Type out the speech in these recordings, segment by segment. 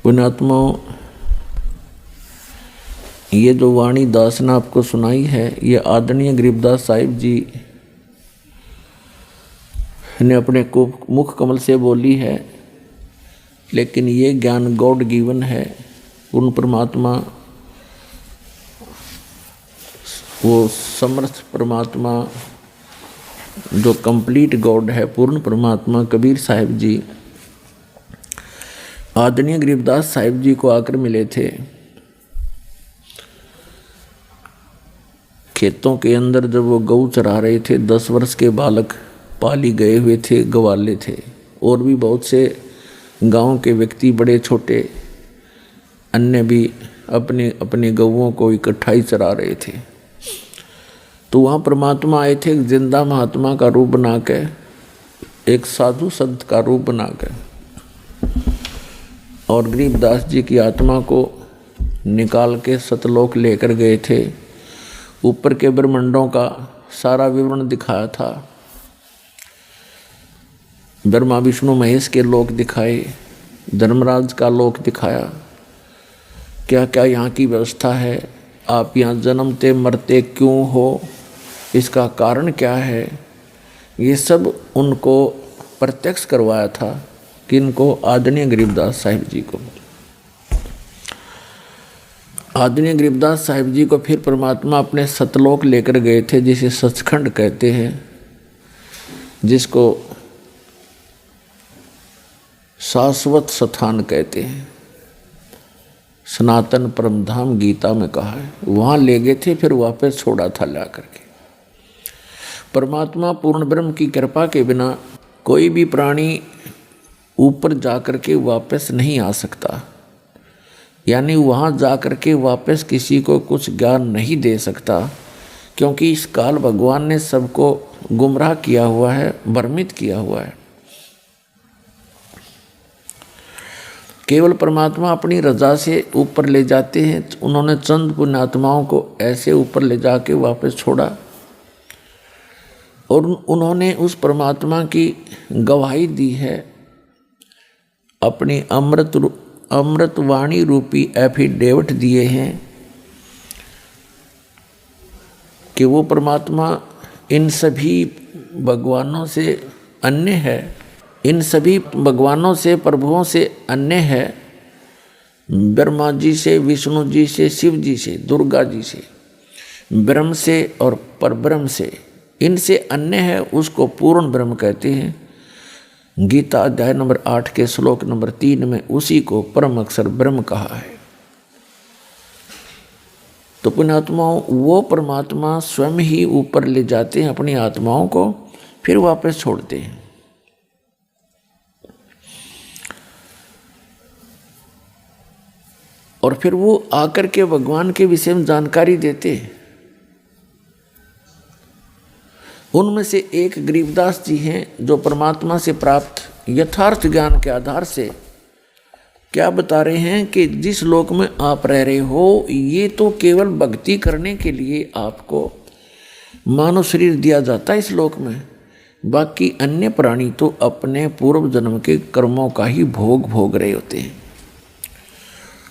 पुण्यात्माओं, ये जो वाणी दास ने आपको सुनाई है, ये आदरणीय गरीबदास साहिब जी ने अपने मुख कमल से बोली है, लेकिन ये ज्ञान गॉड गिवन है। पूर्ण परमात्मा, वो समर्थ परमात्मा जो कंप्लीट गॉड है, पूर्ण परमात्मा कबीर साहिब जी आदरणीय गरीबदास साहिब जी को आकर मिले थे। खेतों के अंदर जब वो गऊ चरा रहे थे, 10 वर्ष के बालक पाली गए हुए थे, गवाले थे, और भी बहुत से गांव के व्यक्ति बड़े छोटे अन्य भी अपने अपने गऊओं को इकट्ठा ही चरा रहे थे। तो वहाँ परमात्मा आए थे, एक जिंदा महात्मा का रूप बना के, एक साधु संत का रूप बना के, और गरीबदास जी की आत्मा को निकाल के सतलोक लेकर गए थे। ऊपर के ब्रह्मांडों का सारा विवरण दिखाया था, ब्रह्मा विष्णु महेश के लोक दिखाए, धर्मराज का लोक दिखाया, क्या क्या यहाँ की व्यवस्था है, आप यहाँ जन्मते मरते क्यों हो, इसका कारण क्या है, ये सब उनको प्रत्यक्ष करवाया था। किनको? आदरणीय गरीबदास साहिब जी को। आदरणीय गरीबदास साहिब जी को फिर परमात्मा अपने सतलोक लेकर गए थे, जिसे सचखंड कहते हैं, जिसको शाश्वत स्थान कहते हैं, सनातन परमधाम गीता में कहा है। वहाँ ले गए थे, फिर वापस छोड़ा था ला करके। परमात्मा पूर्ण ब्रह्म की कृपा के बिना कोई भी प्राणी ऊपर जा कर के वापस नहीं आ सकता, यानी वहाँ जा कर के वापस किसी को कुछ ज्ञान नहीं दे सकता, क्योंकि इस काल भगवान ने सबको गुमराह किया हुआ है, भ्रमित किया हुआ है। केवल परमात्मा अपनी रजा से ऊपर ले जाते हैं। तो उन्होंने चंद पुण्यात्माओं को ऐसे ऊपर ले जाके वापस छोड़ा, और उन्होंने उस परमात्मा की गवाही दी है, अपनी अमृत वाणी रूपी एफिडेविट दिए हैं कि वो परमात्मा इन सभी भगवानों से अन्य है, इन सभी भगवानों से, प्रभुओं से अन्य है। ब्रह्मा जी से, विष्णु जी से, शिव जी से, दुर्गा जी से, ब्रह्म से और परब्रह्म से, इनसे अन्य है, उसको पूर्ण ब्रह्म कहते हैं। गीता अध्याय नंबर 8 के श्लोक नंबर 3 में उसी को परम अक्षर ब्रह्म कहा है। तो पुण्यात्माओं, वो परमात्मा स्वयं ही ऊपर ले जाते हैं अपनी आत्माओं को, फिर वापस छोड़ते हैं। और फिर वो आकर के भगवान के विषय में जानकारी देते हैं। उनमें से एक गरीबदास जी हैं, जो परमात्मा से प्राप्त यथार्थ ज्ञान के आधार से क्या बता रहे हैं कि जिस लोक में आप रह रहे हो, ये तो केवल भक्ति करने के लिए आपको मानव शरीर दिया जाता है इस लोक में। बाकी अन्य प्राणी तो अपने पूर्व जन्म के कर्मों का ही भोग रहे होते हैं।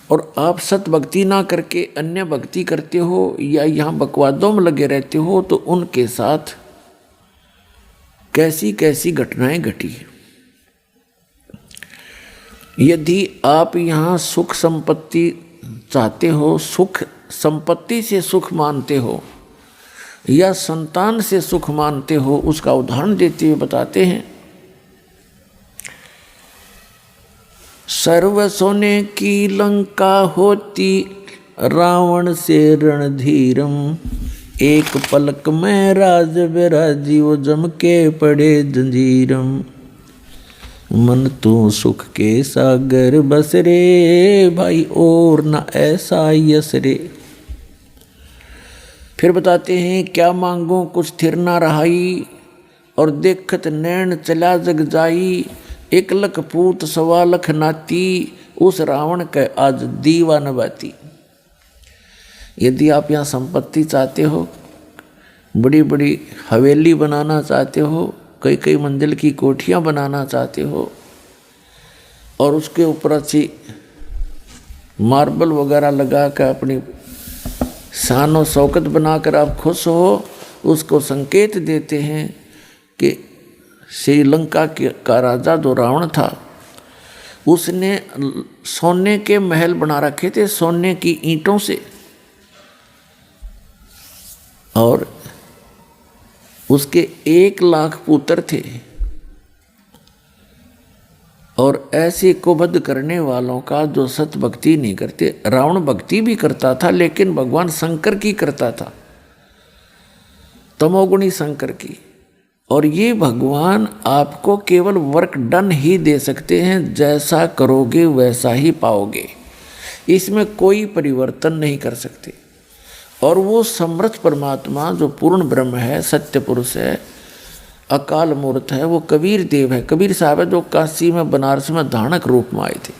और आप सत भक्ति ना करके अन्य भक्ति करते हो या यहाँ बकवादों में लगे रहते हो, तो उनके साथ कैसी कैसी घटनाएं घटी। यदि आप यहाँ सुख संपत्ति चाहते हो, सुख संपत्ति से सुख मानते हो या संतान से सुख मानते हो, उसका उदाहरण देते हुए बताते हैं। सर्व सोने की लंका होती रावण से रणधीरम, एक पलक में राज विराजी वो जम के पड़े जंजीरम, मन तो सुख के सागर बस रे भाई और न ऐसा यस रे। फिर बताते हैं, क्या मांगो कुछ थिर ना रहाई, और देखत नैन चला जग जाई, 1 लख पूत 1.25 लाख नाती, उस रावण के आज दीवान बाती। यदि आप यहाँ संपत्ति चाहते हो, बड़ी बड़ी हवेली बनाना चाहते हो, कई कई मंजिल की कोठियाँ बनाना चाहते हो, और उसके ऊपर अच्छी मार्बल वगैरह लगा कर अपनी शान और शौकत बनाकर आप खुश हो, उसको संकेत देते हैं कि श्रीलंका का राजा जो रावण था उसने सोने के महल बना रखे थे, सोने की ईंटों से, और उसके 1 लाख पुत्र थे। और ऐसे कुबद्ध करने वालों का जो सत भक्ति नहीं करते, रावण भक्ति भी करता था लेकिन भगवान शंकर की करता था, तमोगुणी शंकर की। और ये भगवान आपको केवल वर्क डन ही दे सकते हैं, जैसा करोगे वैसा ही पाओगे, इसमें कोई परिवर्तन नहीं कर सकते। और वो समर्थ परमात्मा जो पूर्ण ब्रह्म है, सत्य पुरुष है, अकाल मूर्त है, वो कबीर देव है, कबीर साहब है, जो काशी में बनारस में धानक रूप में आए थे।